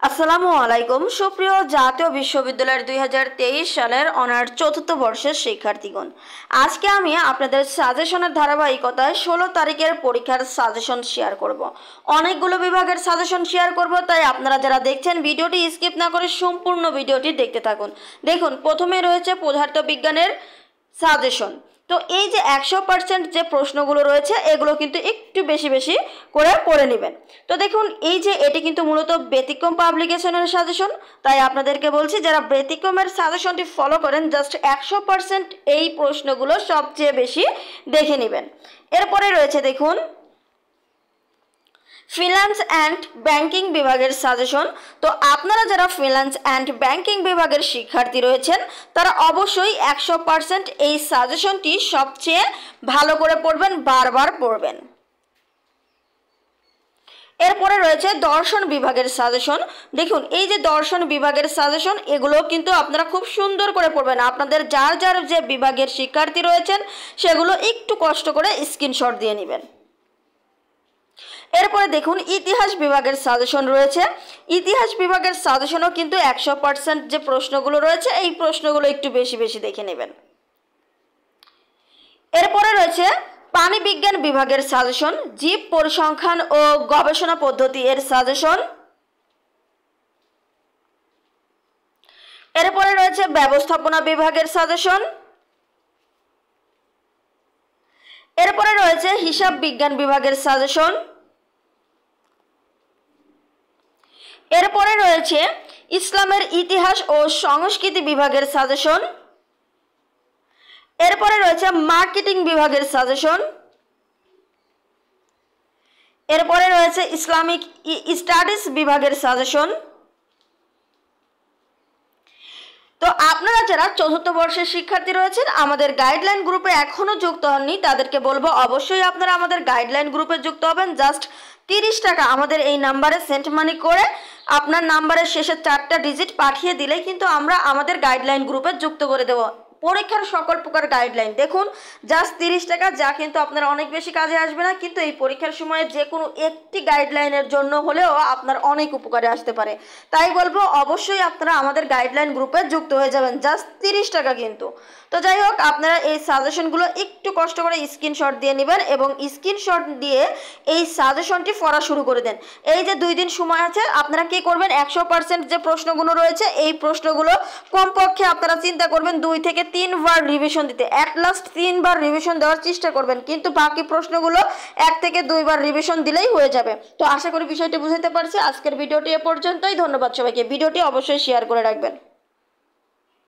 আসসালামু আলাইকুম সুপ্রিয় জাতীয় বিশ্ববিদ্যালয়ের 2023 সালের অনার্স চতুর্থ বর্ষের শিক্ষার্থীগণ, আজকে আমি আপনাদের সাজেশনের ধারাবাহিকতায় 16 তারিখের পরীক্ষার সাজেশন শেয়ার করব। অনেকগুলো বিভাগের সাজেশন শেয়ার করব, তাই আপনারা যারা দেখছেন ভিডিওটি স্কিপ না করে সম্পূর্ণ ভিডিওটি দেখতে থাকুন। দেখুন, প্রথমে রয়েছে পদার্থবিজ্ঞানের সাজেশন। তো এই যে 100% যে প্রশ্নগুলো রয়েছে এগুলো কিন্তু একটু বেশি বেশি করে পড়ে নেবেন। তো দেখুন, এই যে এটি কিন্তু মূলত ব্যতিক্রম পাবলিকেশনের সাজেশন, তাই আপনাদেরকে বলছি যারা ব্যতিক্রমের সাজেশনটি ফলো করেন জাস্ট 100% এই প্রশ্নগুলো সবচেয়ে বেশি দেখে নেবেন। এরপরে রয়েছে দেখুন ফিন্যান্স অ্যান্ড ব্যাংকিং বিভাগের সাজেশন। তো আপনারা যারা ফিন্যান্স অ্যান্ড ব্যাংকিং বিভাগের শিক্ষার্থী রয়েছেন তারা অবশ্যই 100% এই সাজেশনটি সবচেয়ে ভালো করে পড়বেন, বারবার পড়বেন। এরপরে রয়েছে দর্শন বিভাগের সাজেশন। দেখুন, এই যে দর্শন বিভাগের সাজেশন এগুলো কিন্তু আপনারা খুব সুন্দর করে পড়বেন। আপনাদের যার যার যে বিভাগের শিক্ষার্থী রয়েছেন সেগুলো একটু কষ্ট করে স্ক্রিনশট দিয়ে নেবেন। এরপরে দেখুন ইতিহাস বিভাগের সাজেশন রয়েছে। ইতিহাস বিভাগের সাজেশনও কিন্তু 100% যে প্রশ্নগুলো রয়েছে এই প্রশ্নগুলো একটু বেশি বেশি দেখে নেবেন। এরপরে রয়েছে প্রাণী বিজ্ঞান বিভাগের সাজেশন, জীব পরিসংখ্যান ও গবেষণা পদ্ধতি এর সাজেশন। এরপরে রয়েছে ব্যবস্থাপনা বিভাগের সাজেশন। এরপরে রয়েছে হিসাব বিজ্ঞান বিভাগের সাজেশন। এরপরে রয়েছে ইসলামের ইতিহাস ও সংস্কৃতি বিভাগের সাজেশন। এরপরে রয়েছে মার্কেটিং বিভাগের সাজেশন। এরপরে রয়েছে ইসলামিক স্টাডিজ বিভাগের সাজেশন। তো আপনারা যারা চতুর্থ বর্ষের শিক্ষার্থী রয়েছেন আমাদের গাইডলাইন গ্রুপে এখনো যুক্ত হননি তাদেরকে বলবো অবশ্যই আপনারা আমাদের গাইডলাইন গ্রুপে যুক্ত হবেন। জাস্ট 30 টাকা আমাদের এই নাম্বারে সেন্ট মানি করে আপনার নাম্বারের শেষে 4টা ডিজিট পাঠিয়ে দিলেই কিন্তু আমরা আমাদের গাইডলাইন গ্রুপে যুক্ত করে দেব পরীক্ষার সকল প্রকার গাইডলাইন। দেখুন, জাস্ট 30 টাকা, যা কিন্তু আপনার অনেক বেশি কাজে আসবে না, কিন্তু এই পরীক্ষার সময়ে যে কোনো একটি গাইডলাইনের জন্য হলেও আপনার অনেক উপকারে আসতে পারে। তাই বলবো অবশ্যই আপনারা আমাদের গাইডলাইন গ্রুপে যুক্ত হয়ে যাবেন, জাস্ট 30 টাকা কিন্তু। তো যাই হোক, আপনারা এই সাজেশনগুলো একটু কষ্ট করে স্ক্রিনশট দিয়ে নেবেন এবং স্ক্রিনশট দিয়ে এই সাজেশনটি পড়া শুরু করে দেন। এই যে 2 দিন সময় আছে, আপনারা কি করবেন 100% যে প্রশ্নগুলো রয়েছে এই প্রশ্নগুলো কমপক্ষে আপনারা চিন্তা করবেন 2 থেকে 3 বার রিভিশন দিতে। অ্যাট লাস্ট 3 বার রিভিশন দেওয়ার চেষ্টা করবেন, কিন্তু বাকি প্রশ্নগুলো 1 থেকে 2 বার রিভিশন দিলেই হয়ে যাবে। তো আশা করি বিষয়টি বুঝতে পারছি। আজকের ভিডিওটি এ পর্যন্তই। ধন্যবাদ সবাইকে। ভিডিওটি অবশ্যই শেয়ার করে রাখবেন।